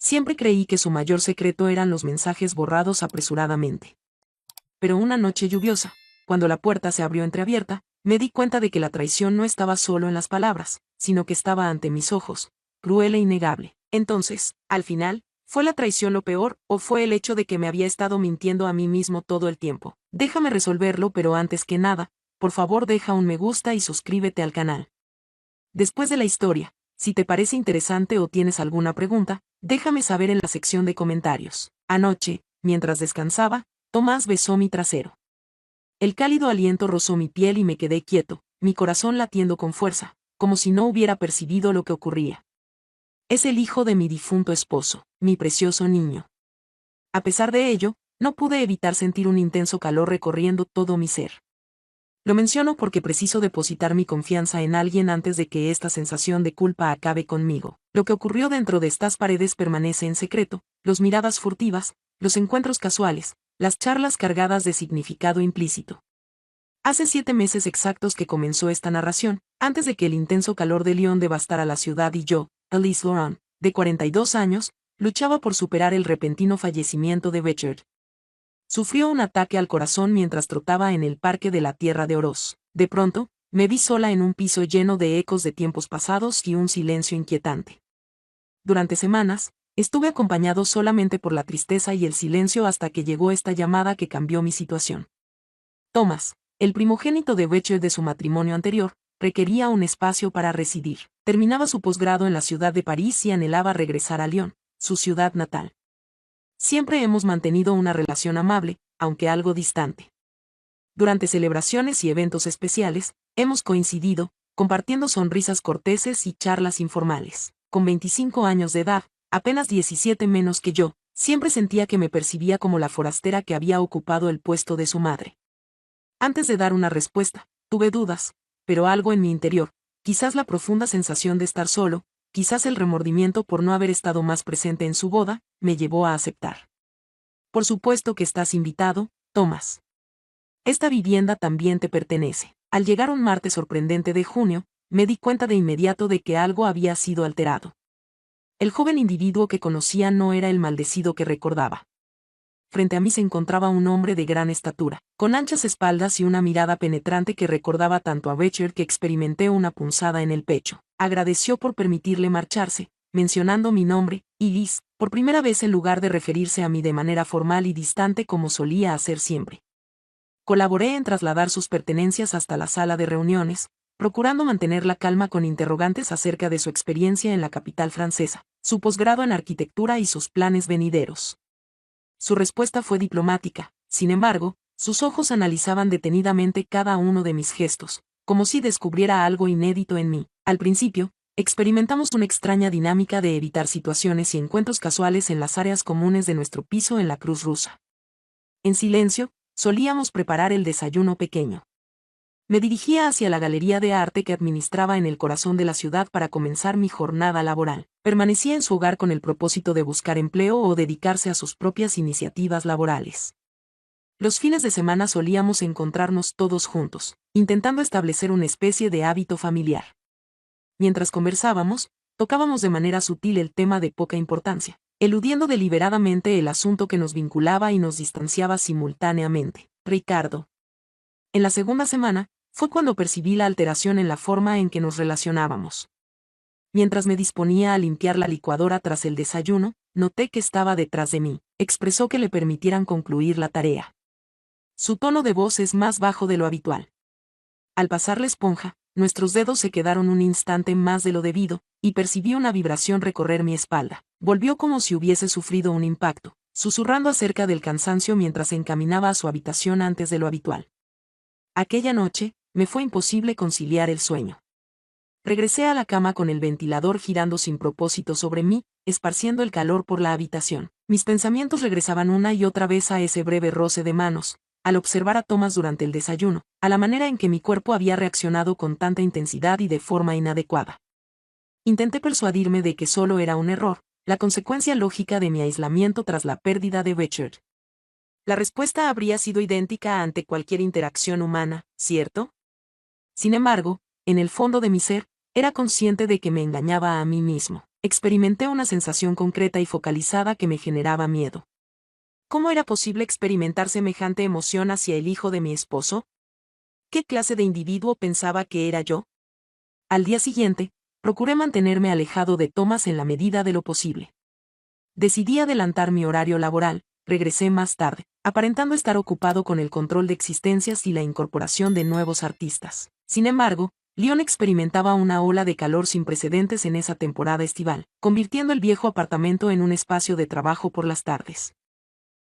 Siempre creí que su mayor secreto eran los mensajes borrados apresuradamente. Pero una noche lluviosa, cuando la puerta se abrió entreabierta, me di cuenta de que la traición no estaba solo en las palabras, sino que estaba ante mis ojos, cruel e innegable. Entonces, al final, ¿fue la traición lo peor, o fue el hecho de que me había estado mintiendo a mí mismo todo el tiempo? Déjame resolverlo, pero antes que nada, por favor deja un me gusta y suscríbete al canal. Después de la historia, si te parece interesante o tienes alguna pregunta, déjame saber en la sección de comentarios. Anoche, mientras descansaba, Tomás besó mi trasero. El cálido aliento rozó mi piel y me quedé quieto, mi corazón latiendo con fuerza, como si no hubiera percibido lo que ocurría. Es el hijo de mi difunto esposo, mi precioso niño. A pesar de ello, no pude evitar sentir un intenso calor recorriendo todo mi ser. Lo menciono porque preciso depositar mi confianza en alguien antes de que esta sensación de culpa acabe conmigo. Lo que ocurrió dentro de estas paredes permanece en secreto, las miradas furtivas, los encuentros casuales, las charlas cargadas de significado implícito. Hace 7 meses exactos que comenzó esta narración, antes de que el intenso calor de Lyon devastara la ciudad y yo, Alice Laurent, de 42 años, luchaba por superar el repentino fallecimiento de Richard. Sufrió un ataque al corazón mientras trotaba en el parque de la Tierra de Oros. De pronto, me vi sola en un piso lleno de ecos de tiempos pasados y un silencio inquietante. Durante semanas, estuve acompañado solamente por la tristeza y el silencio hasta que llegó esta llamada que cambió mi situación. Thomas, el primogénito de Richard de su matrimonio anterior, requería un espacio para residir. Terminaba su posgrado en la ciudad de París y anhelaba regresar a Lyon, su ciudad natal. Siempre hemos mantenido una relación amable, aunque algo distante. Durante celebraciones y eventos especiales, hemos coincidido, compartiendo sonrisas corteses y charlas informales. Con 25 años de edad, apenas 17 menos que yo, siempre sentía que me percibía como la forastera que había ocupado el puesto de su madre. Antes de dar una respuesta, tuve dudas, pero algo en mi interior, quizás la profunda sensación de estar solo, quizás el remordimiento por no haber estado más presente en su boda, me llevó a aceptar. Por supuesto que estás invitado, Thomas. Esta vivienda también te pertenece. Al llegar un martes sorprendente de junio, me di cuenta de inmediato de que algo había sido alterado. El joven individuo que conocía no era el maldecido que recordaba. Frente a mí se encontraba un hombre de gran estatura, con anchas espaldas y una mirada penetrante que recordaba tanto a Richard que experimenté una punzada en el pecho. Agradeció por permitirle marcharse, mencionando mi nombre, y Liz, por primera vez en lugar de referirse a mí de manera formal y distante como solía hacer siempre. Colaboré en trasladar sus pertenencias hasta la sala de reuniones, procurando mantener la calma con interrogantes acerca de su experiencia en la capital francesa, su posgrado en arquitectura y sus planes venideros. Su respuesta fue diplomática, sin embargo, sus ojos analizaban detenidamente cada uno de mis gestos, como si descubriera algo inédito en mí. Al principio, experimentamos una extraña dinámica de evitar situaciones y encuentros casuales en las áreas comunes de nuestro piso en la Cruz Rusa. En silencio, solíamos preparar el desayuno pequeño. Me dirigía hacia la galería de arte que administraba en el corazón de la ciudad para comenzar mi jornada laboral. Permanecía en su hogar con el propósito de buscar empleo o dedicarse a sus propias iniciativas laborales. Los fines de semana solíamos encontrarnos todos juntos, intentando establecer una especie de hábito familiar. Mientras conversábamos, tocábamos de manera sutil el tema de poca importancia, eludiendo deliberadamente el asunto que nos vinculaba y nos distanciaba simultáneamente. Ricardo. En la segunda semana, fue cuando percibí la alteración en la forma en que nos relacionábamos. Mientras me disponía a limpiar la licuadora tras el desayuno, noté que estaba detrás de mí. Expresó que le permitieran concluir la tarea. Su tono de voz es más bajo de lo habitual. Al pasar la esponja, nuestros dedos se quedaron un instante más de lo debido, y percibí una vibración recorrer mi espalda. Volvió como si hubiese sufrido un impacto, susurrando acerca del cansancio mientras se encaminaba a su habitación antes de lo habitual. Aquella noche, me fue imposible conciliar el sueño. Regresé a la cama con el ventilador girando sin propósito sobre mí, esparciendo el calor por la habitación. Mis pensamientos regresaban una y otra vez a ese breve roce de manos, al observar a Thomas durante el desayuno, a la manera en que mi cuerpo había reaccionado con tanta intensidad y de forma inadecuada. Intenté persuadirme de que solo era un error, la consecuencia lógica de mi aislamiento tras la pérdida de Richard. La respuesta habría sido idéntica ante cualquier interacción humana, ¿cierto? Sin embargo, en el fondo de mi ser, era consciente de que me engañaba a mí mismo. experimenté una sensación concreta y focalizada que me generaba miedo. ¿Cómo era posible experimentar semejante emoción hacia el hijo de mi esposo? ¿Qué clase de individuo pensaba que era yo? Al día siguiente, procuré mantenerme alejado de Thomas en la medida de lo posible. Decidí adelantar mi horario laboral, regresé más tarde, aparentando estar ocupado con el control de existencias y la incorporación de nuevos artistas. Sin embargo, Lyon experimentaba una ola de calor sin precedentes en esa temporada estival, convirtiendo el viejo apartamento en un espacio de trabajo por las tardes.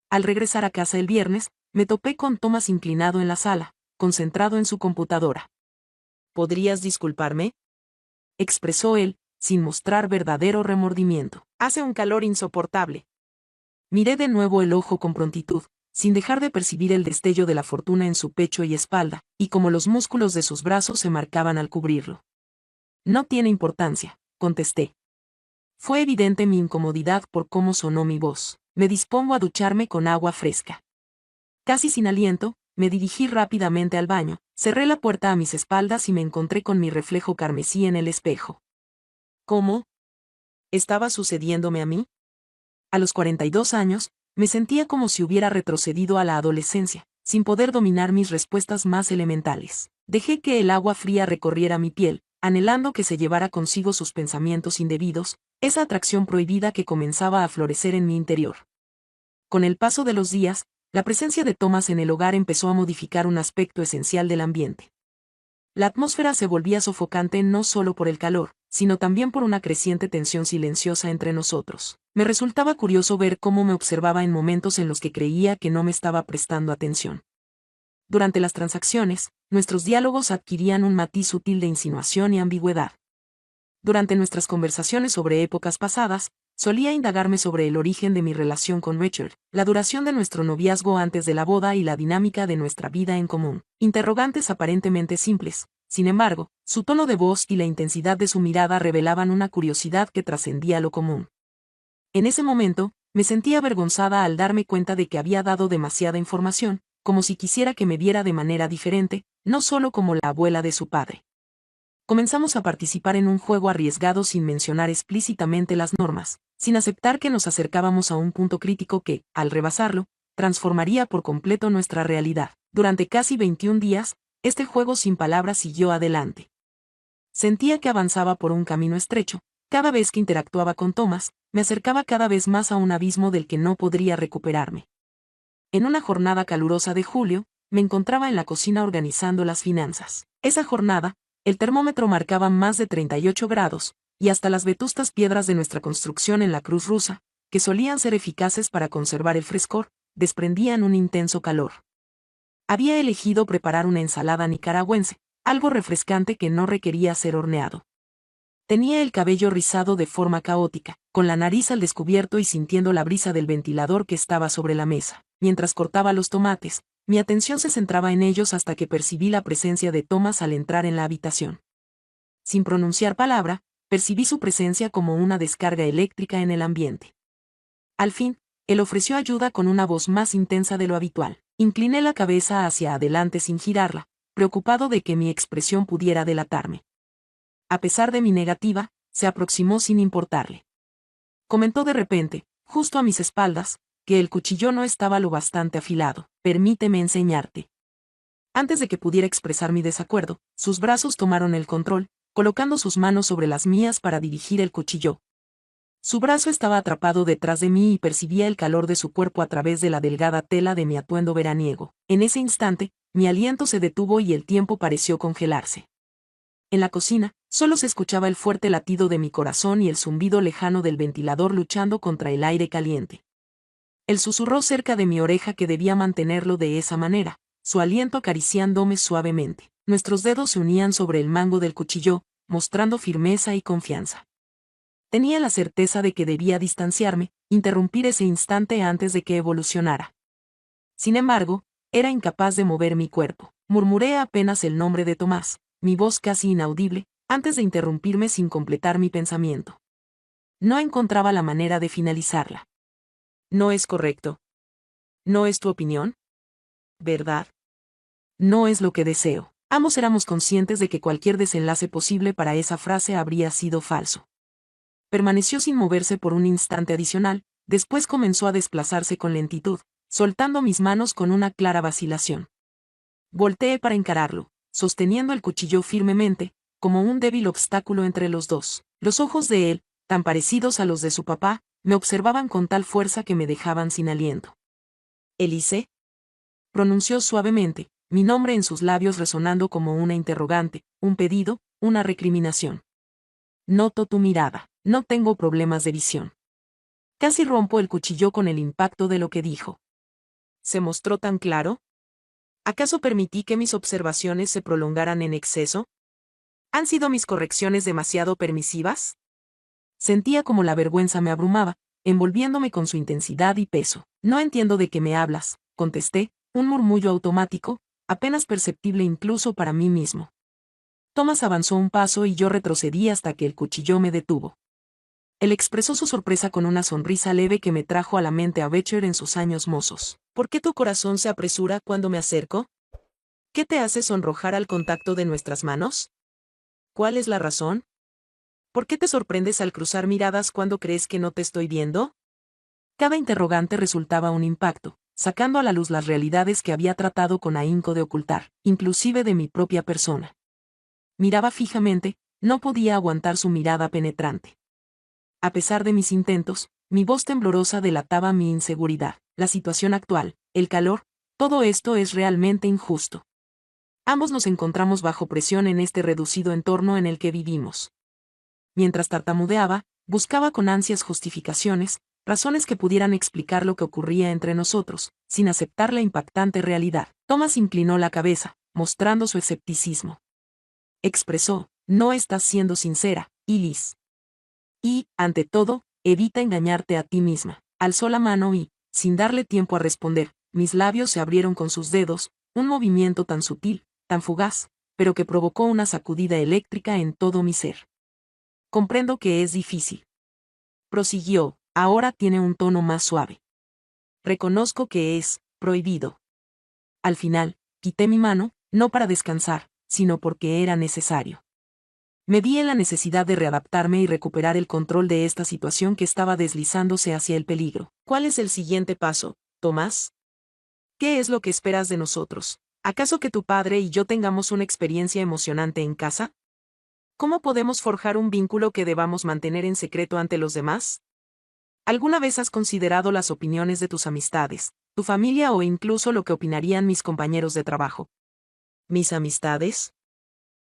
Al regresar a casa el viernes, me topé con Thomas inclinado en la sala, concentrado en su computadora. ¿Podrías disculparme?, expresó él, sin mostrar verdadero remordimiento. Hace un calor insoportable. Miré de nuevo el ojo con prontitud, sin dejar de percibir el destello de la fortuna en su pecho y espalda, y como los músculos de sus brazos se marcaban al cubrirlo. No tiene importancia, contesté. Fue evidente mi incomodidad por cómo sonó mi voz. Me dispongo a ducharme con agua fresca. Casi sin aliento, me dirigí rápidamente al baño, cerré la puerta a mis espaldas y me encontré con mi reflejo carmesí en el espejo. ¿Cómo? ¿Estaba sucediéndome a mí? A los 42 años, me sentía como si hubiera retrocedido a la adolescencia, sin poder dominar mis respuestas más elementales. Dejé que el agua fría recorriera mi piel, anhelando que se llevara consigo sus pensamientos indebidos, esa atracción prohibida que comenzaba a florecer en mi interior. Con el paso de los días, la presencia de Thomas en el hogar empezó a modificar un aspecto esencial del ambiente. La atmósfera se volvía sofocante no solo por el calor, sino también por una creciente tensión silenciosa entre nosotros. Me resultaba curioso ver cómo me observaba en momentos en los que creía que no me estaba prestando atención. Durante las transacciones, nuestros diálogos adquirían un matiz sutil de insinuación y ambigüedad. Durante nuestras conversaciones sobre épocas pasadas, solía indagarme sobre el origen de mi relación con Richard, la duración de nuestro noviazgo antes de la boda y la dinámica de nuestra vida en común. Interrogantes aparentemente simples. Sin embargo, su tono de voz y la intensidad de su mirada revelaban una curiosidad que trascendía lo común. En ese momento, me sentía avergonzada al darme cuenta de que había dado demasiada información, como si quisiera que me viera de manera diferente, no solo como la abuela de su padre. Comenzamos a participar en un juego arriesgado sin mencionar explícitamente las normas, sin aceptar que nos acercábamos a un punto crítico que, al rebasarlo, transformaría por completo nuestra realidad. Durante casi 21 días, este juego sin palabras siguió adelante. Sentía que avanzaba por un camino estrecho. Cada vez que interactuaba con Thomas, me acercaba cada vez más a un abismo del que no podría recuperarme. En una jornada calurosa de julio, me encontraba en la cocina organizando las finanzas. Esa jornada, el termómetro marcaba más de 38 grados, y hasta las vetustas piedras de nuestra construcción en la Cruz Rusa, que solían ser eficaces para conservar el frescor, desprendían un intenso calor. Había elegido preparar una ensalada nicaragüense, algo refrescante que no requería ser horneado. Tenía el cabello rizado de forma caótica, con la nariz al descubierto y sintiendo la brisa del ventilador que estaba sobre la mesa. Mientras cortaba los tomates, mi atención se centraba en ellos hasta que percibí la presencia de Thomas al entrar en la habitación. Sin pronunciar palabra, percibí su presencia como una descarga eléctrica en el ambiente. Al fin, él ofreció ayuda con una voz más intensa de lo habitual. Incliné la cabeza hacia adelante sin girarla, preocupado de que mi expresión pudiera delatarme. A pesar de mi negativa, se aproximó sin importarle. Comentó de repente, justo a mis espaldas, que el cuchillo no estaba lo bastante afilado. Permíteme enseñarte. Antes de que pudiera expresar mi desacuerdo, sus brazos tomaron el control, colocando sus manos sobre las mías para dirigir el cuchillo. Su brazo estaba atrapado detrás de mí y percibía el calor de su cuerpo a través de la delgada tela de mi atuendo veraniego. En ese instante, mi aliento se detuvo y el tiempo pareció congelarse. En la cocina, solo se escuchaba el fuerte latido de mi corazón y el zumbido lejano del ventilador luchando contra el aire caliente. Él susurró cerca de mi oreja que debía mantenerlo de esa manera, su aliento acariciándome suavemente. Nuestros dedos se unían sobre el mango del cuchillo, mostrando firmeza y confianza. Tenía la certeza de que debía distanciarme, interrumpir ese instante antes de que evolucionara. Sin embargo, era incapaz de mover mi cuerpo. Murmuré apenas el nombre de Tomás, mi voz casi inaudible, antes de interrumpirme sin completar mi pensamiento. No encontraba la manera de finalizarla. No es correcto. ¿No es tu opinión? ¿Verdad? No es lo que deseo. Ambos éramos conscientes de que cualquier desenlace posible para esa frase habría sido falso. permaneció sin moverse por un instante adicional, después comenzó a desplazarse con lentitud, soltando mis manos con una clara vacilación. Volteé para encararlo, sosteniendo el cuchillo firmemente, como un débil obstáculo entre los dos. Los ojos de él, tan parecidos a los de su papá, me observaban con tal fuerza que me dejaban sin aliento. «Elise», pronunció suavemente, mi nombre en sus labios resonando como una interrogante, un pedido, una recriminación. «Noto tu mirada, no tengo problemas de visión». Casi rompo el cuchillo con el impacto de lo que dijo. ¿Se mostró tan claro? ¿Acaso permití que mis observaciones se prolongaran en exceso? ¿Han sido mis correcciones demasiado permisivas? Sentía como la vergüenza me abrumaba, envolviéndome con su intensidad y peso. «No entiendo de qué me hablas», contesté, un murmullo automático, apenas perceptible incluso para mí mismo. Thomas avanzó un paso y yo retrocedí hasta que el cuchillo me detuvo. Él expresó su sorpresa con una sonrisa leve que me trajo a la mente a Becher en sus años mozos. «¿Por qué tu corazón se apresura cuando me acerco? ¿Qué te hace sonrojar al contacto de nuestras manos? ¿Cuál es la razón? ¿Por qué te sorprendes al cruzar miradas cuando crees que no te estoy viendo?» Cada interrogante resultaba un impacto, sacando a la luz las realidades que había tratado con ahínco de ocultar, inclusive de mi propia persona. Miraba fijamente, no podía aguantar su mirada penetrante. A pesar de mis intentos, mi voz temblorosa delataba mi inseguridad. La situación actual, el calor, todo esto es realmente injusto. Ambos nos encontramos bajo presión en este reducido entorno en el que vivimos. Mientras tartamudeaba, buscaba con ansias justificaciones, razones que pudieran explicar lo que ocurría entre nosotros, sin aceptar la impactante realidad. Thomas inclinó la cabeza, mostrando su escepticismo. Expresó: «No estás siendo sincera, Elise. Y, ante todo, evita engañarte a ti misma». Alzó la mano y, sin darle tiempo a responder, mis labios se abrieron con sus dedos, un movimiento tan sutil, tan fugaz, pero que provocó una sacudida eléctrica en todo mi ser. «Comprendo que es difícil», prosiguió, ahora tiene un tono más suave. «Reconozco que es prohibido». Al final, quité mi mano, no para descansar, sino porque era necesario. Me vi en la necesidad de readaptarme y recuperar el control de esta situación que estaba deslizándose hacia el peligro. «¿Cuál es el siguiente paso, Tomás? ¿Qué es lo que esperas de nosotros? ¿Acaso que tu padre y yo tengamos una experiencia emocionante en casa? ¿Cómo podemos forjar un vínculo que debamos mantener en secreto ante los demás? ¿Alguna vez has considerado las opiniones de tus amistades, tu familia o incluso lo que opinarían mis compañeros de trabajo?» ¿Mis amistades?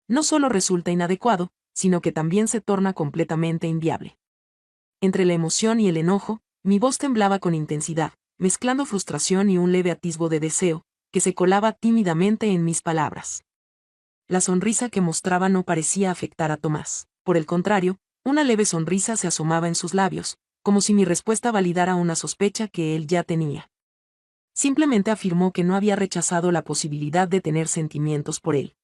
No solo resulta inadecuado, sino que también se torna completamente inviable. Entre la emoción y el enojo, mi voz temblaba con intensidad, mezclando frustración y un leve atisbo de deseo, que se colaba tímidamente en mis palabras. La sonrisa que mostraba no parecía afectar a Tomás. Por el contrario, una leve sonrisa se asomaba en sus labios, como si mi respuesta validara una sospecha que él ya tenía. Simplemente afirmó que no había rechazado la posibilidad de tener sentimientos por él.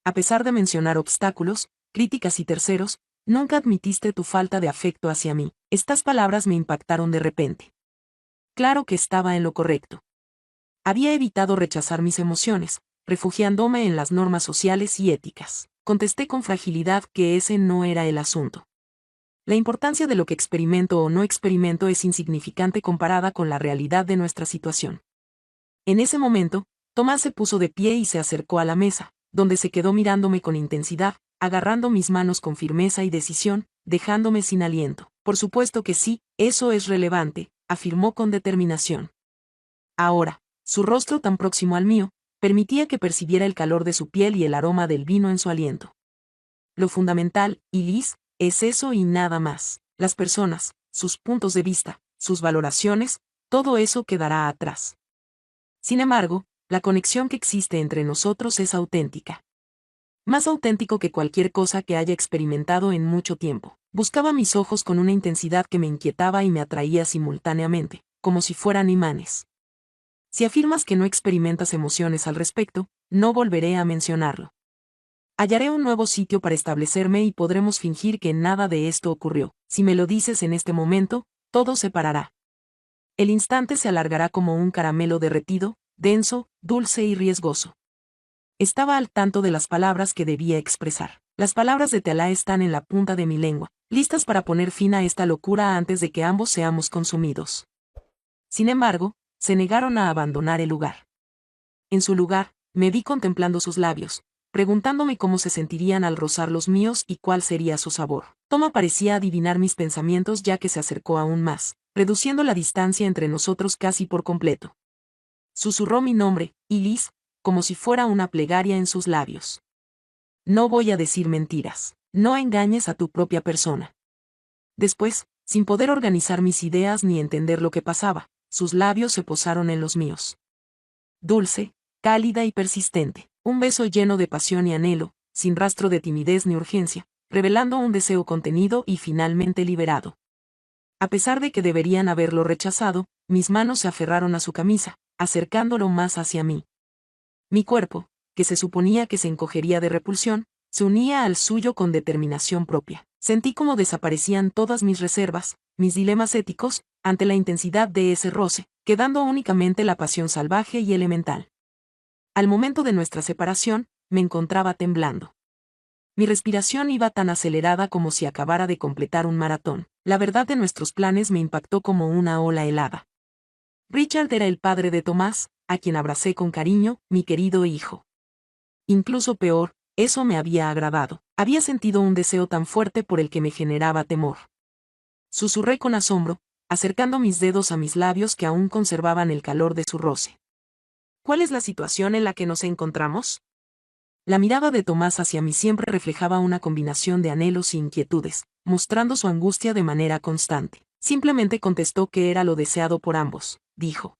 «A pesar de mencionar obstáculos, críticas y terceros, nunca admitiste tu falta de afecto hacia mí». Estas palabras me impactaron de repente. Claro que estaba en lo correcto. Había evitado rechazar mis emociones, refugiándome en las normas sociales y éticas. Contesté con fragilidad que ese no era el asunto. La importancia de lo que experimento o no experimento es insignificante comparada con la realidad de nuestra situación. En ese momento, Tomás se puso de pie y se acercó a la mesa, donde se quedó mirándome con intensidad, agarrando mis manos con firmeza y decisión, dejándome sin aliento. «Por supuesto que sí, eso es relevante», afirmó con determinación. Ahora, su rostro tan próximo al mío, permitía que percibiera el calor de su piel y el aroma del vino en su aliento. «Lo fundamental, Elise, es eso y nada más. Las personas, sus puntos de vista, sus valoraciones, todo eso quedará atrás. Sin embargo, la conexión que existe entre nosotros es auténtica. Más auténtico que cualquier cosa que haya experimentado en mucho tiempo». Buscaba mis ojos con una intensidad que me inquietaba y me atraía simultáneamente, como si fueran imanes. «Si afirmas que no experimentas emociones al respecto, no volveré a mencionarlo. Hallaré un nuevo sitio para establecerme y podremos fingir que nada de esto ocurrió. Si me lo dices en este momento, todo se parará. El instante se alargará como un caramelo derretido, denso, dulce y riesgoso. Estaba al tanto de las palabras que debía expresar. Las palabras de Tealá están en la punta de mi lengua, listas para poner fin a esta locura antes de que ambos seamos consumidos. Sin embargo, se negaron a abandonar el lugar. En su lugar, me vi contemplando sus labios, preguntándome cómo se sentirían al rozar los míos y cuál sería su sabor. Toma parecía adivinar mis pensamientos ya que se acercó aún más, reduciendo la distancia entre nosotros casi por completo. Susurró mi nombre, Ilis, como si fuera una plegaria en sus labios. No voy a decir mentiras. No engañes a tu propia persona. Después, sin poder organizar mis ideas ni entender lo que pasaba, sus labios se posaron en los míos. Dulce, cálida y persistente, un beso lleno de pasión y anhelo, sin rastro de timidez ni urgencia, revelando un deseo contenido y finalmente liberado. A pesar de que deberían haberlo rechazado, mis manos se aferraron a su camisa, acercándolo más hacia mí. Mi cuerpo, que se suponía que se encogería de repulsión, se unía al suyo con determinación propia. Sentí cómo desaparecían todas mis reservas, mis dilemas éticos, ante la intensidad de ese roce, quedando únicamente la pasión salvaje y elemental. Al momento de nuestra separación, me encontraba temblando. Mi respiración iba tan acelerada como si acabara de completar un maratón. La verdad de nuestros planes me impactó como una ola helada. Richard era el padre de Tomás, a quien abracé con cariño, mi querido hijo. Incluso peor, eso me había agradado. Había sentido un deseo tan fuerte por el que me generaba temor. Susurré con asombro, acercando mis dedos a mis labios que aún conservaban el calor de su roce. ¿Cuál es la situación en la que nos encontramos? La mirada de Tomás hacia mí siempre reflejaba una combinación de anhelos e inquietudes, mostrando su angustia de manera constante. Simplemente contestó que era lo deseado por ambos, dijo.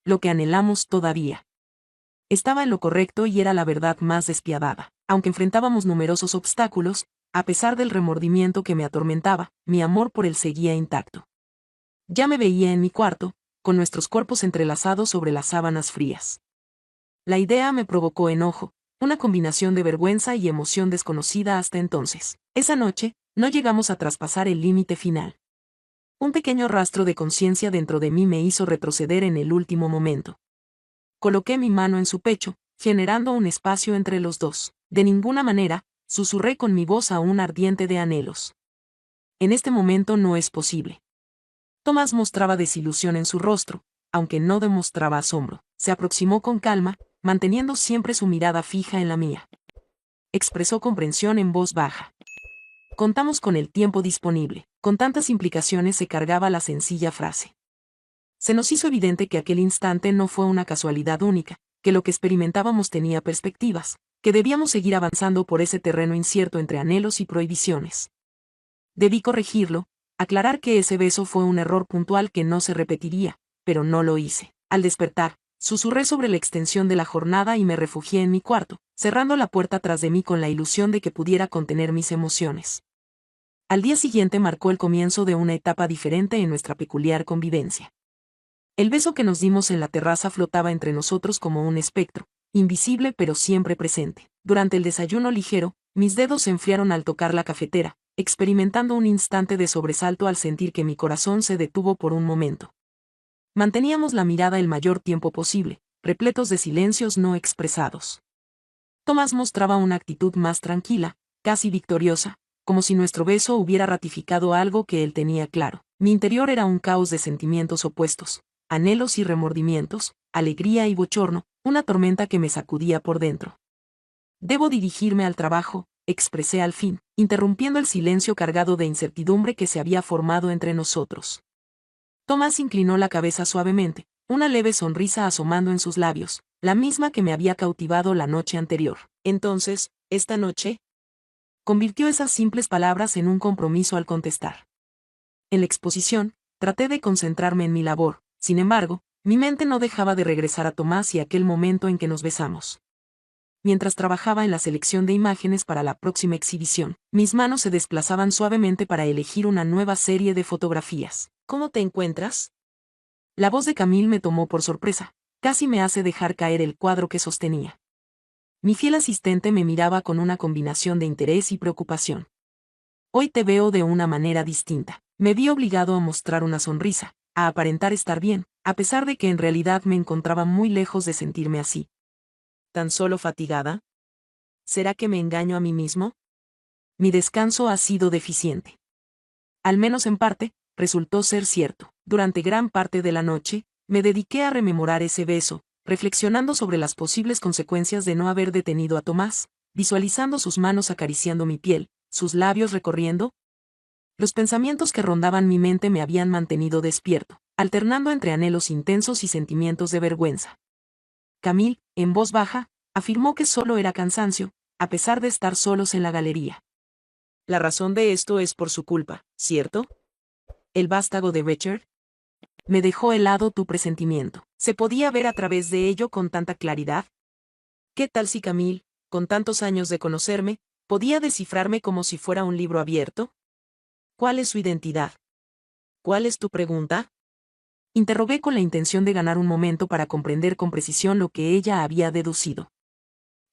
Lo que anhelamos todavía. Estaba en lo correcto y era la verdad más despiadada. Aunque enfrentábamos numerosos obstáculos, a pesar del remordimiento que me atormentaba, mi amor por él seguía intacto. Ya me veía en mi cuarto, con nuestros cuerpos entrelazados sobre las sábanas frías. La idea me provocó enojo, una combinación de vergüenza y emoción desconocida hasta entonces. Esa noche, no llegamos a traspasar el límite final. Un pequeño rastro de conciencia dentro de mí me hizo retroceder en el último momento. Coloqué mi mano en su pecho, generando un espacio entre los dos. De ninguna manera, susurré con mi voz aún ardiente de anhelos. En este momento no es posible. Tomás mostraba desilusión en su rostro, aunque no demostraba asombro. Se aproximó con calma, manteniendo siempre su mirada fija en la mía. Expresó comprensión en voz baja. Contamos con el tiempo disponible. Con tantas implicaciones se cargaba la sencilla frase. Se nos hizo evidente que aquel instante no fue una casualidad única, que lo que experimentábamos tenía perspectivas, que debíamos seguir avanzando por ese terreno incierto entre anhelos y prohibiciones. Debí corregirlo, aclarar que ese beso fue un error puntual que no se repetiría, pero no lo hice. Al despertar, susurré sobre la extensión de la jornada y me refugié en mi cuarto, cerrando la puerta tras de mí con la ilusión de que pudiera contener mis emociones. Al día siguiente marcó el comienzo de una etapa diferente en nuestra peculiar convivencia. El beso que nos dimos en la terraza flotaba entre nosotros como un espectro, invisible pero siempre presente. Durante el desayuno ligero, mis dedos se enfriaron al tocar la cafetera, experimentando un instante de sobresalto al sentir que mi corazón se detuvo por un momento. Manteníamos la mirada el mayor tiempo posible, repletos de silencios no expresados. Tomás mostraba una actitud más tranquila, casi victoriosa, como si nuestro beso hubiera ratificado algo que él tenía claro. Mi interior era un caos de sentimientos opuestos, anhelos y remordimientos, alegría y bochorno, una tormenta que me sacudía por dentro. Debo dirigirme al trabajo, expresé al fin, interrumpiendo el silencio cargado de incertidumbre que se había formado entre nosotros. Tomás inclinó la cabeza suavemente, una leve sonrisa asomando en sus labios, la misma que me había cautivado la noche anterior. Entonces, ¿esta noche? Convirtió esas simples palabras en un compromiso al contestar. En la exposición, traté de concentrarme en mi labor, sin embargo, mi mente no dejaba de regresar a Tomás y aquel momento en que nos besamos. Mientras trabajaba en la selección de imágenes para la próxima exhibición, mis manos se desplazaban suavemente para elegir una nueva serie de fotografías. ¿Cómo te encuentras? La voz de Camille me tomó por sorpresa, casi me hace dejar caer el cuadro que sostenía. Mi fiel asistente me miraba con una combinación de interés y preocupación. Hoy te veo de una manera distinta. Me vi obligado a mostrar una sonrisa, a aparentar estar bien, a pesar de que en realidad me encontraba muy lejos de sentirme así. ¿Tan solo fatigada? ¿Será que me engaño a mí mismo? Mi descanso ha sido deficiente. Al menos en parte, resultó ser cierto. Durante gran parte de la noche, me dediqué a rememorar ese beso, reflexionando sobre las posibles consecuencias de no haber detenido a Tomás, visualizando sus manos acariciando mi piel, sus labios recorriendo. Los pensamientos que rondaban mi mente me habían mantenido despierto, alternando entre anhelos intensos y sentimientos de vergüenza. Camille, en voz baja, afirmó que solo era cansancio, a pesar de estar solos en la galería. La razón de esto es por su culpa, ¿cierto? El vástago de Richard. Me dejó helado tu presentimiento. ¿Se podía ver a través de ello con tanta claridad? ¿Qué tal si Camille, con tantos años de conocerme, podía descifrarme como si fuera un libro abierto? ¿Cuál es su identidad? ¿Cuál es tu pregunta? Interrogué con la intención de ganar un momento para comprender con precisión lo que ella había deducido.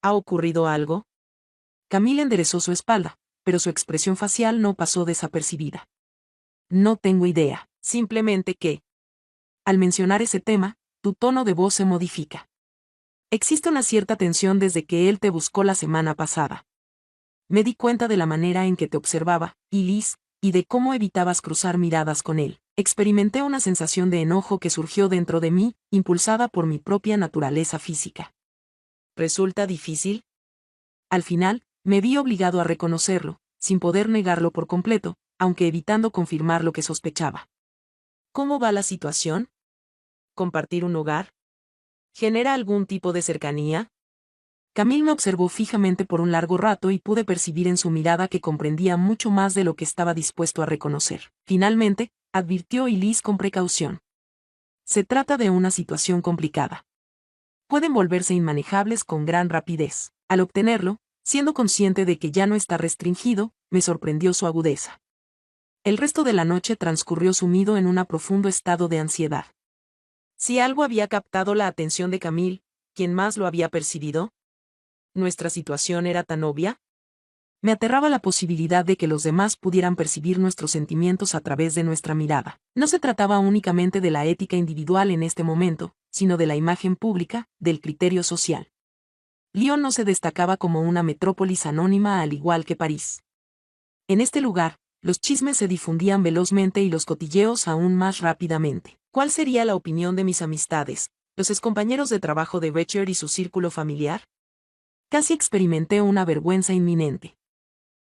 ¿Ha ocurrido algo? Camille enderezó su espalda, pero su expresión facial no pasó desapercibida. No tengo idea, simplemente que, al mencionar ese tema, tu tono de voz se modifica. Existe una cierta tensión desde que él te buscó la semana pasada. Me di cuenta de la manera en que te observaba, Liz, y de cómo evitabas cruzar miradas con él. Experimenté una sensación de enojo que surgió dentro de mí, impulsada por mi propia naturaleza física. ¿Resulta difícil? Al final, me vi obligado a reconocerlo, sin poder negarlo por completo, aunque evitando confirmar lo que sospechaba. ¿Cómo va la situación? ¿Compartir un hogar? ¿Genera algún tipo de cercanía? Camille me observó fijamente por un largo rato y pude percibir en su mirada que comprendía mucho más de lo que estaba dispuesto a reconocer. Finalmente, advirtió Liz con precaución. Se trata de una situación complicada. Pueden volverse inmanejables con gran rapidez. Al obtenerlo, siendo consciente de que ya no está restringido, me sorprendió su agudeza. El resto de la noche transcurrió sumido en un profundo estado de ansiedad. Si algo había captado la atención de Camille, ¿quién más lo había percibido? ¿Nuestra situación era tan obvia? Me aterraba la posibilidad de que los demás pudieran percibir nuestros sentimientos a través de nuestra mirada. No se trataba únicamente de la ética individual en este momento, sino de la imagen pública, del criterio social. Lyon no se destacaba como una metrópolis anónima al igual que París. En este lugar, los chismes se difundían velozmente y los cotilleos aún más rápidamente. ¿Cuál sería la opinión de mis amistades, los excompañeros de trabajo de Richard y su círculo familiar? Casi experimenté una vergüenza inminente.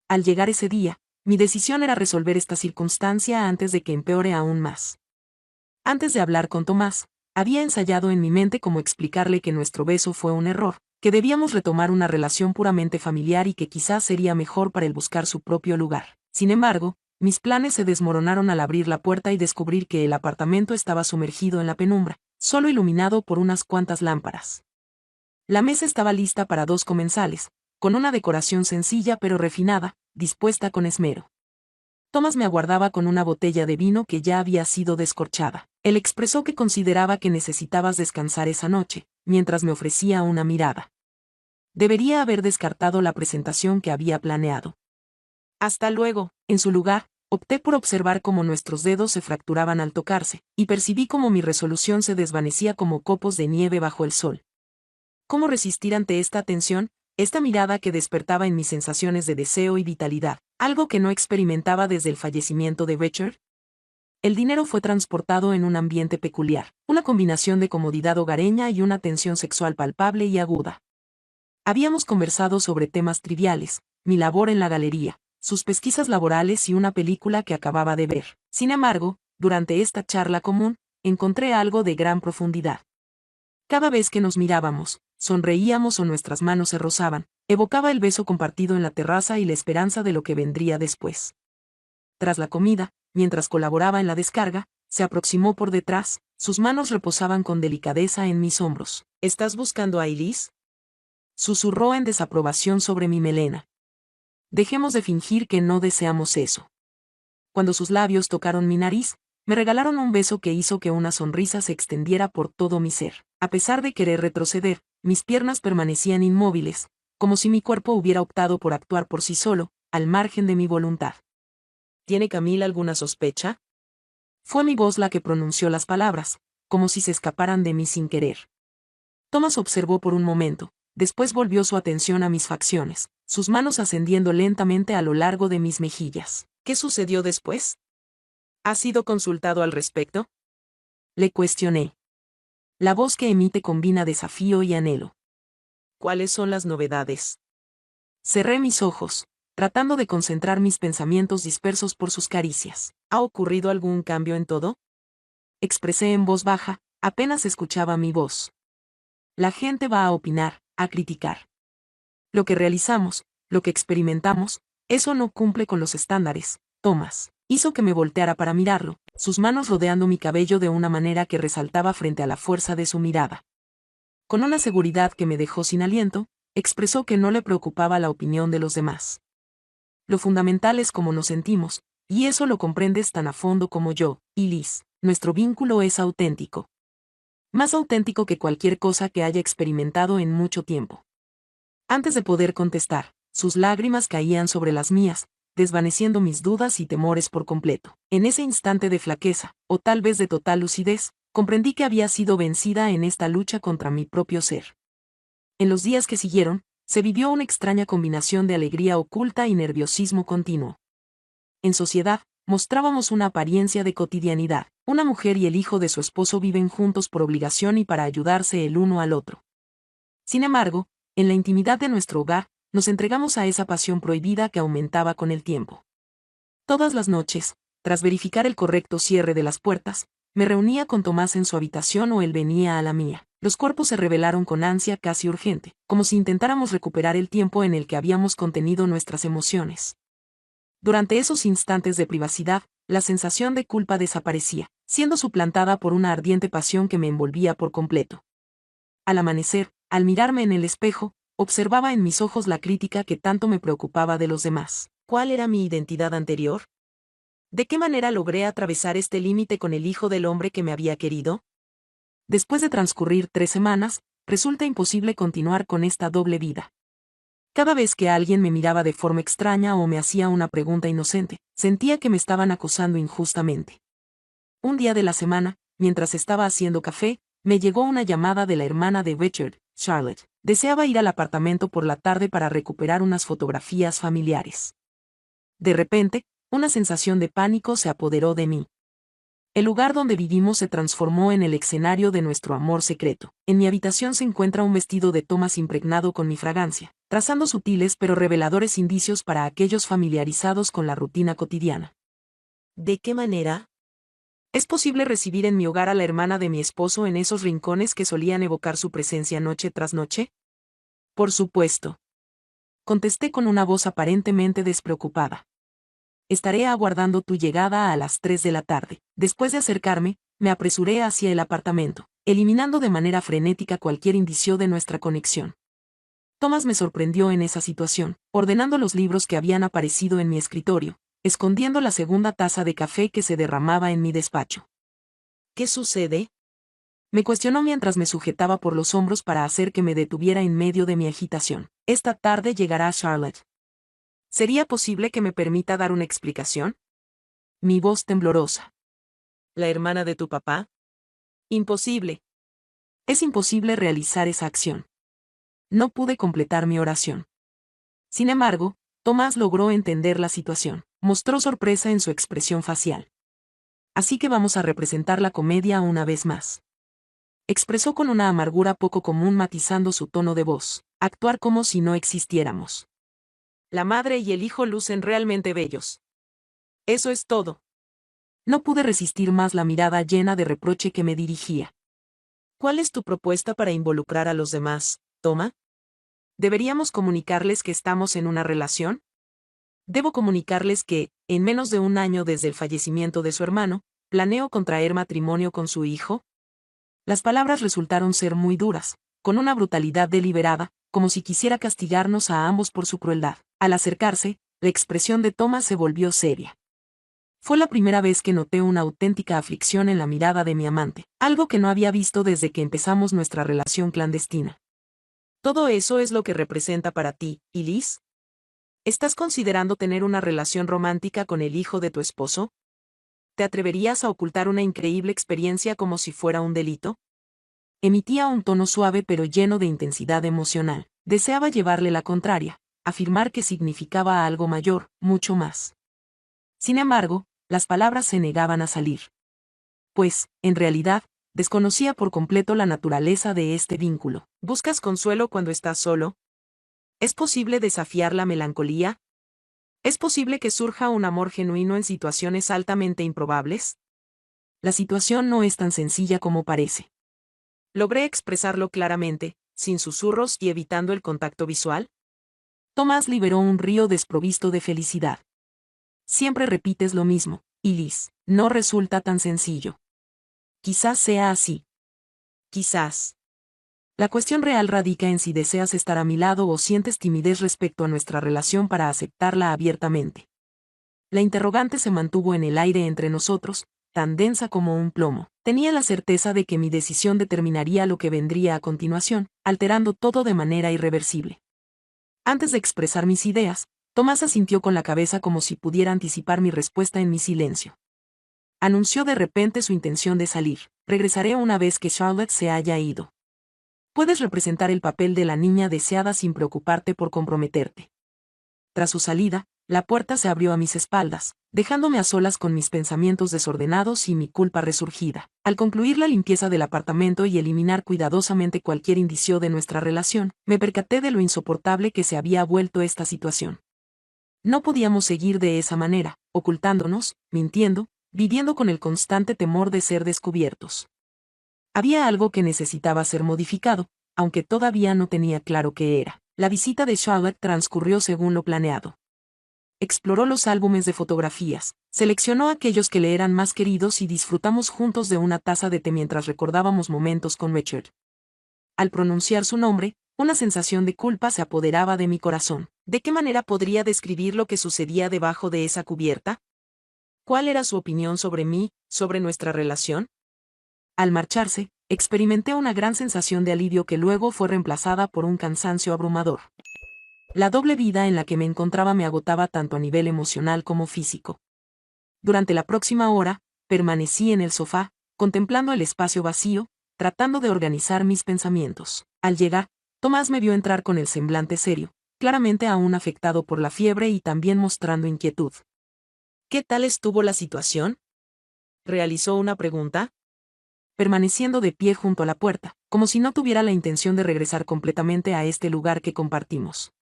Al llegar ese día, mi decisión era resolver esta circunstancia antes de que empeore aún más. Antes de hablar con Tomás, había ensayado en mi mente cómo explicarle que nuestro beso fue un error, que debíamos retomar una relación puramente familiar y que quizás sería mejor para él buscar su propio lugar. Sin embargo, mis planes se desmoronaron al abrir la puerta y descubrir que el apartamento estaba sumergido en la penumbra, solo iluminado por unas cuantas lámparas. La mesa estaba lista para 2 comensales, con una decoración sencilla pero refinada, dispuesta con esmero. Tomás me aguardaba con una botella de vino que ya había sido descorchada. Él expresó que consideraba que necesitabas descansar esa noche, mientras me ofrecía una mirada. Debería haber descartado la presentación que había planeado. Hasta luego. En su lugar, opté por observar cómo nuestros dedos se fracturaban al tocarse, y percibí cómo mi resolución se desvanecía como copos de nieve bajo el sol. ¿Cómo resistir ante esta tensión, esta mirada que despertaba en mis sensaciones de deseo y vitalidad, algo que no experimentaba desde el fallecimiento de Richard? El dinero fue transportado en un ambiente peculiar, una combinación de comodidad hogareña y una tensión sexual palpable y aguda. Habíamos conversado sobre temas triviales, mi labor en la galería, sus pesquisas laborales y una película que acababa de ver. Sin embargo, durante esta charla común, encontré algo de gran profundidad. Cada vez que nos mirábamos, sonreíamos o nuestras manos se rozaban, evocaba el beso compartido en la terraza y la esperanza de lo que vendría después. Tras la comida, mientras colaboraba en la descarga, se aproximó por detrás, sus manos reposaban con delicadeza en mis hombros. ¿Estás buscando a Liz? Susurró en desaprobación sobre mi melena. Dejemos de fingir que no deseamos eso. Cuando sus labios tocaron mi nariz, me regalaron un beso que hizo que una sonrisa se extendiera por todo mi ser. A pesar de querer retroceder, mis piernas permanecían inmóviles, como si mi cuerpo hubiera optado por actuar por sí solo, al margen de mi voluntad. ¿Tiene Camille alguna sospecha? Fue mi voz la que pronunció las palabras, como si se escaparan de mí sin querer. Tomás observó por un momento, después volvió su atención a mis facciones, sus manos ascendiendo lentamente a lo largo de mis mejillas. ¿Qué sucedió después? ¿Has sido consultado al respecto? Le cuestioné. La voz que emite combina desafío y anhelo. ¿Cuáles son las novedades? Cerré mis ojos, tratando de concentrar mis pensamientos dispersos por sus caricias. ¿Ha ocurrido algún cambio en todo? Expresé en voz baja, apenas escuchaba mi voz. La gente va a opinar, a criticar. Lo que realizamos, lo que experimentamos, eso no cumple con los estándares. Thomas hizo que me volteara para mirarlo, sus manos rodeando mi cabello de una manera que resaltaba frente a la fuerza de su mirada. Con una seguridad que me dejó sin aliento, expresó que no le preocupaba la opinión de los demás. Lo fundamental es cómo nos sentimos, y eso lo comprendes tan a fondo como yo, y Liz. Nuestro vínculo es auténtico. Más auténtico que cualquier cosa que haya experimentado en mucho tiempo. Antes de poder contestar, sus lágrimas caían sobre las mías, desvaneciendo mis dudas y temores por completo. En ese instante de flaqueza, o tal vez de total lucidez, comprendí que había sido vencida en esta lucha contra mi propio ser. En los días que siguieron, se vivió una extraña combinación de alegría oculta y nerviosismo continuo. En sociedad, mostrábamos una apariencia de cotidianidad. Una mujer y el hijo de su esposo viven juntos por obligación y para ayudarse el uno al otro. Sin embargo, en la intimidad de nuestro hogar, nos entregamos a esa pasión prohibida que aumentaba con el tiempo. Todas las noches, tras verificar el correcto cierre de las puertas, me reunía con Tomás en su habitación o él venía a la mía. Los cuerpos se revelaron con ansia casi urgente, como si intentáramos recuperar el tiempo en el que habíamos contenido nuestras emociones. Durante esos instantes de privacidad, la sensación de culpa desaparecía, siendo suplantada por una ardiente pasión que me envolvía por completo. Al amanecer, al mirarme en el espejo, observaba en mis ojos la crítica que tanto me preocupaba de los demás. ¿Cuál era mi identidad anterior? ¿De qué manera logré atravesar este límite con el hijo del hombre que me había querido? Después de transcurrir 3 semanas, resulta imposible continuar con esta doble vida. Cada vez que alguien me miraba de forma extraña o me hacía una pregunta inocente, sentía que me estaban acosando injustamente. Un día de la semana, mientras estaba haciendo café, me llegó una llamada de la hermana de Richard, Charlotte. Deseaba ir al apartamento por la tarde para recuperar unas fotografías familiares. De repente, una sensación de pánico se apoderó de mí. El lugar donde vivimos se transformó en el escenario de nuestro amor secreto. En mi habitación se encuentra un vestido de Thomas impregnado con mi fragancia, trazando sutiles pero reveladores indicios para aquellos familiarizados con la rutina cotidiana. ¿De qué manera? ¿Es posible recibir en mi hogar a la hermana de mi esposo en esos rincones que solían evocar su presencia noche tras noche? Por supuesto. Contesté con una voz aparentemente despreocupada. Estaré aguardando tu llegada a las 3 de la tarde. Después de acercarme, me apresuré hacia el apartamento, eliminando de manera frenética cualquier indicio de nuestra conexión. Thomas me sorprendió en esa situación, ordenando los libros que habían aparecido en mi escritorio, escondiendo la segunda taza de café que se derramaba en mi despacho. ¿Qué sucede? Me cuestionó mientras me sujetaba por los hombros para hacer que me detuviera en medio de mi agitación. Esta tarde llegará Charlotte. ¿Sería posible que me permita dar una explicación? Mi voz temblorosa. ¿La hermana de tu papá? Imposible. Es imposible realizar esa acción. No pude completar mi oración. Sin embargo, Tomás logró entender la situación. Mostró sorpresa en su expresión facial. Así que vamos a representar la comedia una vez más. Expresó con una amargura poco común matizando su tono de voz. Actuar como si no existiéramos. La madre y el hijo lucen realmente bellos. Eso es todo. No pude resistir más la mirada llena de reproche que me dirigía. ¿Cuál es tu propuesta para involucrar a los demás, Toma? ¿Deberíamos comunicarles que estamos en una relación? Debo comunicarles que, en menos de un año desde el fallecimiento de su hermano, planeo contraer matrimonio con su hijo. Las palabras resultaron ser muy duras, con una brutalidad deliberada, como si quisiera castigarnos a ambos por su crueldad. Al acercarse, la expresión de Thomas se volvió seria. Fue la primera vez que noté una auténtica aflicción en la mirada de mi amante, algo que no había visto desde que empezamos nuestra relación clandestina. ¿Todo eso es lo que representa para ti, Liz? ¿Estás considerando tener una relación romántica con el hijo de tu esposo? ¿Te atreverías a ocultar una increíble experiencia como si fuera un delito? Emitía un tono suave pero lleno de intensidad emocional. Deseaba llevarle la contraria, afirmar que significaba algo mayor, mucho más. Sin embargo, las palabras se negaban a salir. Pues, en realidad, desconocía por completo la naturaleza de este vínculo. ¿Buscas consuelo cuando estás solo? ¿Es posible desafiar la melancolía? ¿Es posible que surja un amor genuino en situaciones altamente improbables? La situación no es tan sencilla como parece. ¿Logré expresarlo claramente, sin susurros y evitando el contacto visual? Tomás liberó un río desprovisto de felicidad. Siempre repites lo mismo, y Liz, no resulta tan sencillo. Quizás sea así. Quizás. La cuestión real radica en si deseas estar a mi lado o sientes timidez respecto a nuestra relación para aceptarla abiertamente. La interrogante se mantuvo en el aire entre nosotros, tan densa como un plomo. Tenía la certeza de que mi decisión determinaría lo que vendría a continuación, alterando todo de manera irreversible. Antes de expresar mis ideas, Tomás asintió con la cabeza como si pudiera anticipar mi respuesta en mi silencio. Anunció de repente su intención de salir. Regresaré una vez que Charlotte se haya ido. Puedes representar el papel de la niña deseada sin preocuparte por comprometerte. Tras su salida, la puerta se abrió a mis espaldas, dejándome a solas con mis pensamientos desordenados y mi culpa resurgida. Al concluir la limpieza del apartamento y eliminar cuidadosamente cualquier indicio de nuestra relación, me percaté de lo insoportable que se había vuelto esta situación. No podíamos seguir de esa manera, ocultándonos, mintiendo, viviendo con el constante temor de ser descubiertos. Había algo que necesitaba ser modificado, aunque todavía no tenía claro qué era. La visita de Charlotte transcurrió según lo planeado. Exploró los álbumes de fotografías, seleccionó aquellos que le eran más queridos y disfrutamos juntos de una taza de té mientras recordábamos momentos con Richard. Al pronunciar su nombre, una sensación de culpa se apoderaba de mi corazón. ¿De qué manera podría describir lo que sucedía debajo de esa cubierta? ¿Cuál era su opinión sobre mí, sobre nuestra relación? Al marcharse, experimenté una gran sensación de alivio que luego fue reemplazada por un cansancio abrumador. La doble vida en la que me encontraba me agotaba tanto a nivel emocional como físico. Durante la próxima hora, permanecí en el sofá, contemplando el espacio vacío, tratando de organizar mis pensamientos. Al llegar, Tomás me vio entrar con el semblante serio, claramente aún afectado por la fiebre y también mostrando inquietud. ¿Qué tal estuvo la situación? ¿Realizó una pregunta? Permaneciendo de pie junto a la puerta, como si no tuviera la intención de regresar completamente a este lugar que compartimos.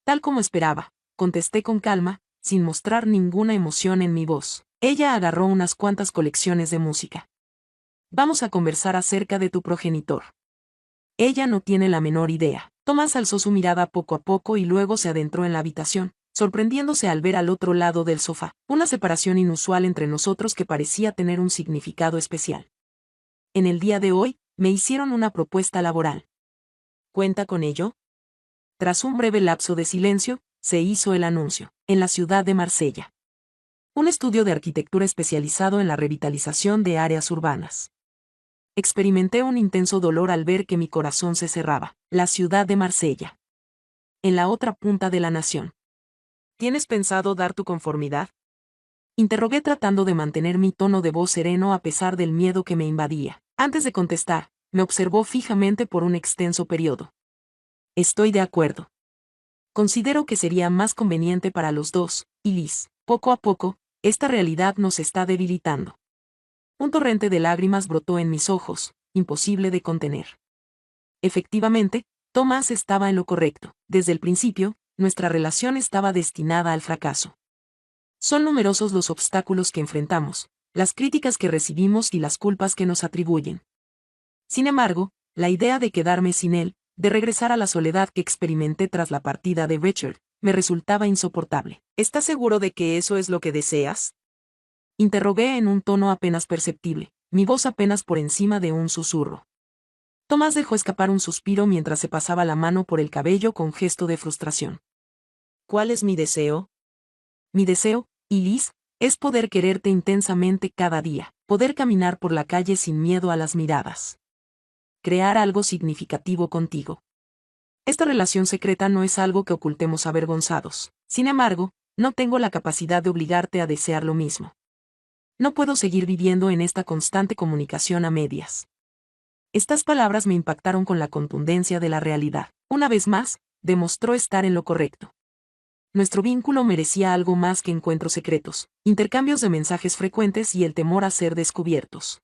Tal como esperaba, contesté con calma, sin mostrar ninguna emoción en mi voz. Ella agarró unas cuantas colecciones de música. Vamos a conversar acerca de tu progenitor. Ella no tiene la menor idea. Tomás alzó su mirada poco a poco y luego se adentró en la habitación, sorprendiéndose al ver al otro lado del sofá, una separación inusual entre nosotros que parecía tener un significado especial. En el día de hoy, me hicieron una propuesta laboral. ¿Cuenta con ello? Tras un breve lapso de silencio, se hizo el anuncio, en la ciudad de Marsella. Un estudio de arquitectura especializado en la revitalización de áreas urbanas. Experimenté un intenso dolor al ver que mi corazón se cerraba. La ciudad de Marsella. En la otra punta de la nación. ¿Tienes pensado dar tu conformidad? Interrogué tratando de mantener mi tono de voz sereno a pesar del miedo que me invadía. Antes de contestar, me observó fijamente por un extenso periodo. Estoy de acuerdo. Considero que sería más conveniente para los dos, y Liz. Poco a poco, esta realidad nos está debilitando. Un torrente de lágrimas brotó en mis ojos, imposible de contener. Efectivamente, Tomás estaba en lo correcto. Desde el principio, nuestra relación estaba destinada al fracaso. Son numerosos los obstáculos que enfrentamos, las críticas que recibimos y las culpas que nos atribuyen. Sin embargo, la idea de quedarme sin él, de regresar a la soledad que experimenté tras la partida de Richard, me resultaba insoportable. ¿Estás seguro de que eso es lo que deseas? Interrogué en un tono apenas perceptible, mi voz apenas por encima de un susurro. Tomás dejó escapar un suspiro mientras se pasaba la mano por el cabello con gesto de frustración. ¿Cuál es mi deseo? Mi deseo, Liz, es poder quererte intensamente cada día, poder caminar por la calle sin miedo a las miradas. Crear algo significativo contigo. Esta relación secreta no es algo que ocultemos avergonzados. Sin embargo, no tengo la capacidad de obligarte a desear lo mismo. No puedo seguir viviendo en esta constante comunicación a medias. Estas palabras me impactaron con la contundencia de la realidad. Una vez más, demostró estar en lo correcto. Nuestro vínculo merecía algo más que encuentros secretos, intercambios de mensajes frecuentes y el temor a ser descubiertos.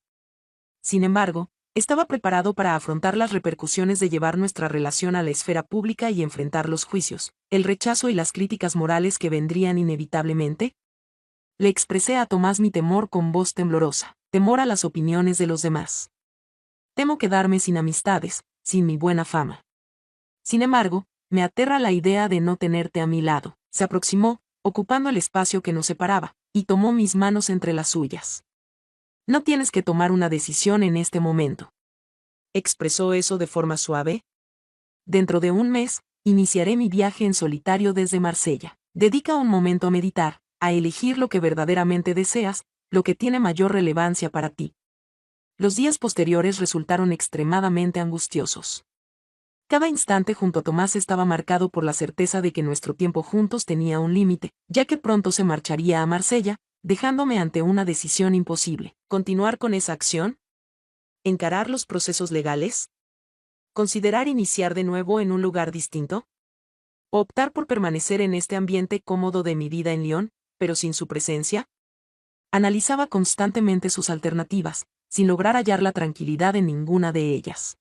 Sin embargo, estaba preparado para afrontar las repercusiones de llevar nuestra relación a la esfera pública y enfrentar los juicios, el rechazo y las críticas morales que vendrían inevitablemente. Le expresé a Tomás mi temor con voz temblorosa, temor a las opiniones de los demás. Temo quedarme sin amistades, sin mi buena fama. Sin embargo, me aterra la idea de no tenerte a mi lado. Se aproximó, ocupando el espacio que nos separaba, y tomó mis manos entre las suyas. No tienes que tomar una decisión en este momento. ¿Expresó eso de forma suave? Dentro de un mes, iniciaré mi viaje en solitario desde Marsella. Dedica un momento a meditar, a elegir lo que verdaderamente deseas, lo que tiene mayor relevancia para ti. Los días posteriores resultaron extremadamente angustiosos. Cada instante junto a Tomás estaba marcado por la certeza de que nuestro tiempo juntos tenía un límite, ya que pronto se marcharía a Marsella, dejándome ante una decisión imposible. ¿Continuar con esa acción? ¿Encarar los procesos legales? ¿Considerar iniciar de nuevo en un lugar distinto? ¿O optar por permanecer en este ambiente cómodo de mi vida en Lyon, pero sin su presencia? Analizaba constantemente sus alternativas, sin lograr hallar la tranquilidad en ninguna de ellas.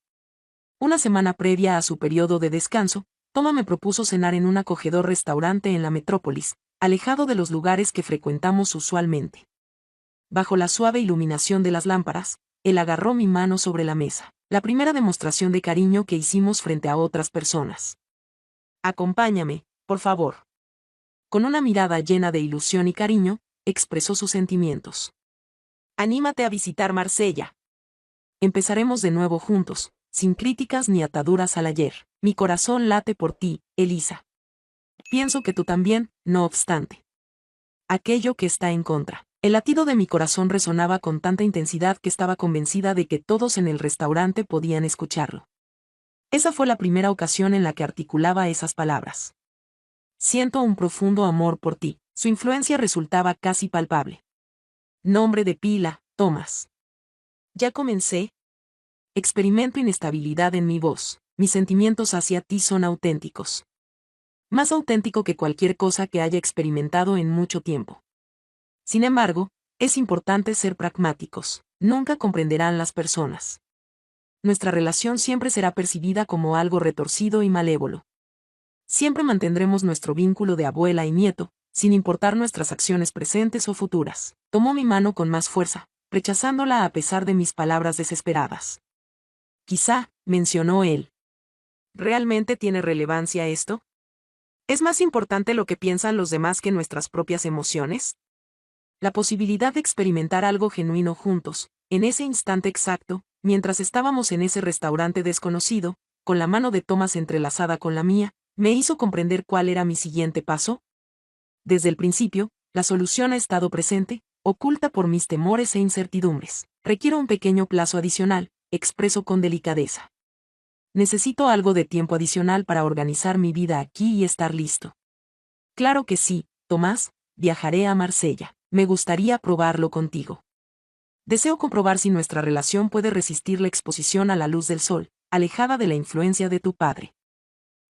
Una semana previa a su periodo de descanso, Toma me propuso cenar en un acogedor restaurante en la metrópolis, alejado de los lugares que frecuentamos usualmente. Bajo la suave iluminación de las lámparas, él agarró mi mano sobre la mesa, la primera demostración de cariño que hicimos frente a otras personas. Acompáñame, por favor. Con una mirada llena de ilusión y cariño, expresó sus sentimientos. Anímate a visitar Marsella. Empezaremos de nuevo juntos, sin críticas ni ataduras al ayer. Mi corazón late por ti, Elisa. Pienso que tú también, no obstante. Aquello que está en contra. El latido de mi corazón resonaba con tanta intensidad que estaba convencida de que todos en el restaurante podían escucharlo. Esa fue la primera ocasión en la que articulaba esas palabras. Siento un profundo amor por ti. Su influencia resultaba casi palpable. Nombre de pila, Tomás. Ya comencé. Experimento inestabilidad en mi voz. Mis sentimientos hacia ti son auténticos. Más auténtico que cualquier cosa que haya experimentado en mucho tiempo. Sin embargo, es importante ser pragmáticos. Nunca comprenderán las personas. Nuestra relación siempre será percibida como algo retorcido y malévolo. Siempre mantendremos nuestro vínculo de abuela y nieto, sin importar nuestras acciones presentes o futuras. Tomó mi mano con más fuerza, rechazándola a pesar de mis palabras desesperadas. Quizá, mencionó él. ¿Realmente tiene relevancia esto? ¿Es más importante lo que piensan los demás que nuestras propias emociones? La posibilidad de experimentar algo genuino juntos, en ese instante exacto, mientras estábamos en ese restaurante desconocido, con la mano de Tomás entrelazada con la mía, me hizo comprender cuál era mi siguiente paso. Desde el principio, la solución ha estado presente, oculta por mis temores e incertidumbres. Requiero un pequeño plazo adicional, expreso con delicadeza. Necesito algo de tiempo adicional para organizar mi vida aquí y estar listo. Claro que sí, Tomás, viajaré a Marsella. Me gustaría probarlo contigo. Deseo comprobar si nuestra relación puede resistir la exposición a la luz del sol, alejada de la influencia de tu padre.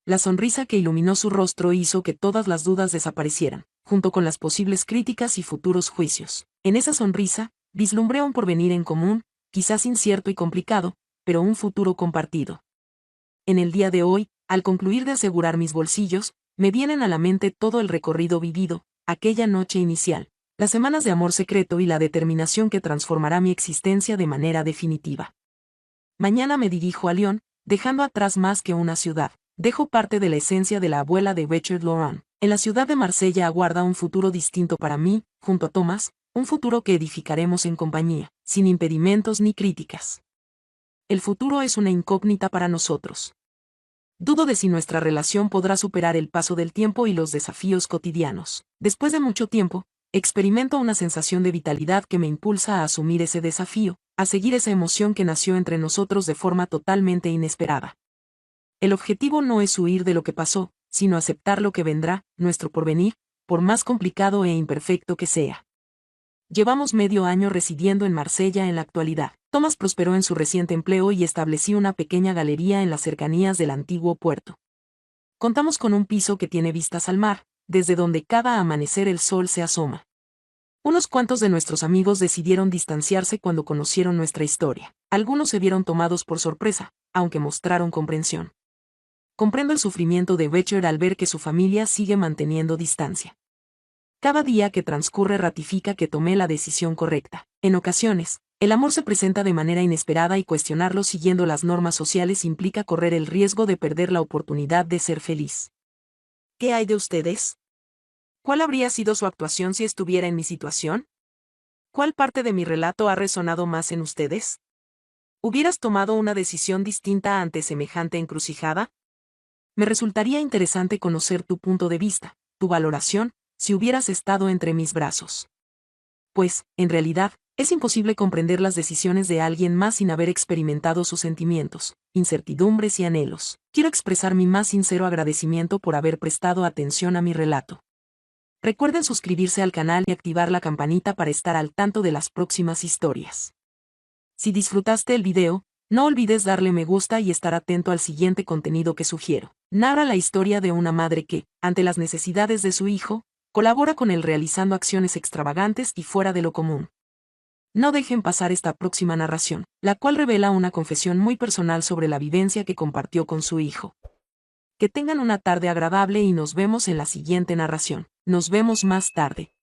La sonrisa que iluminó su rostro hizo que todas las dudas desaparecieran, junto con las posibles críticas y futuros juicios. En esa sonrisa, vislumbré un porvenir en común, quizás incierto y complicado, pero un futuro compartido. En el día de hoy, al concluir de asegurar mis bolsillos, me vienen a la mente todo el recorrido vivido, aquella noche inicial, las semanas de amor secreto y la determinación que transformará mi existencia de manera definitiva. Mañana me dirijo a Lyon, dejando atrás más que una ciudad. Dejo parte de la esencia de la abuela de Richard Laurent. En la ciudad de Marsella aguarda un futuro distinto para mí, junto a Tomás, un futuro que edificaremos en compañía, sin impedimentos ni críticas. El futuro es una incógnita para nosotros. Dudo de si nuestra relación podrá superar el paso del tiempo y los desafíos cotidianos. Después de mucho tiempo, experimento una sensación de vitalidad que me impulsa a asumir ese desafío, a seguir esa emoción que nació entre nosotros de forma totalmente inesperada. El objetivo no es huir de lo que pasó, sino aceptar lo que vendrá, nuestro porvenir, por más complicado e imperfecto que sea. Llevamos medio año residiendo en Marsella en la actualidad. Thomas prosperó en su reciente empleo y estableció una pequeña galería en las cercanías del antiguo puerto. Contamos con un piso que tiene vistas al mar, desde donde cada amanecer el sol se asoma. Unos cuantos de nuestros amigos decidieron distanciarse cuando conocieron nuestra historia. Algunos se vieron tomados por sorpresa, aunque mostraron comprensión. Comprendo el sufrimiento de Becher al ver que su familia sigue manteniendo distancia. Cada día que transcurre ratifica que tomé la decisión correcta. En ocasiones, el amor se presenta de manera inesperada y cuestionarlo siguiendo las normas sociales implica correr el riesgo de perder la oportunidad de ser feliz. ¿Qué hay de ustedes? ¿Cuál habría sido su actuación si estuviera en mi situación? ¿Cuál parte de mi relato ha resonado más en ustedes? ¿Hubieras tomado una decisión distinta ante semejante encrucijada? Me resultaría interesante conocer tu punto de vista, tu valoración, si hubieras estado entre mis brazos. Pues, en realidad, es imposible comprender las decisiones de alguien más sin haber experimentado sus sentimientos, incertidumbres y anhelos. Quiero expresar mi más sincero agradecimiento por haber prestado atención a mi relato. Recuerden suscribirse al canal y activar la campanita para estar al tanto de las próximas historias. Si disfrutaste el video, no olvides darle me gusta y estar atento al siguiente contenido que sugiero. Narra la historia de una madre que, ante las necesidades de su hijo, colabora con él realizando acciones extravagantes y fuera de lo común. No dejen pasar esta próxima narración, la cual revela una confesión muy personal sobre la vivencia que compartió con su hijo. Que tengan una tarde agradable y nos vemos en la siguiente narración. Nos vemos más tarde.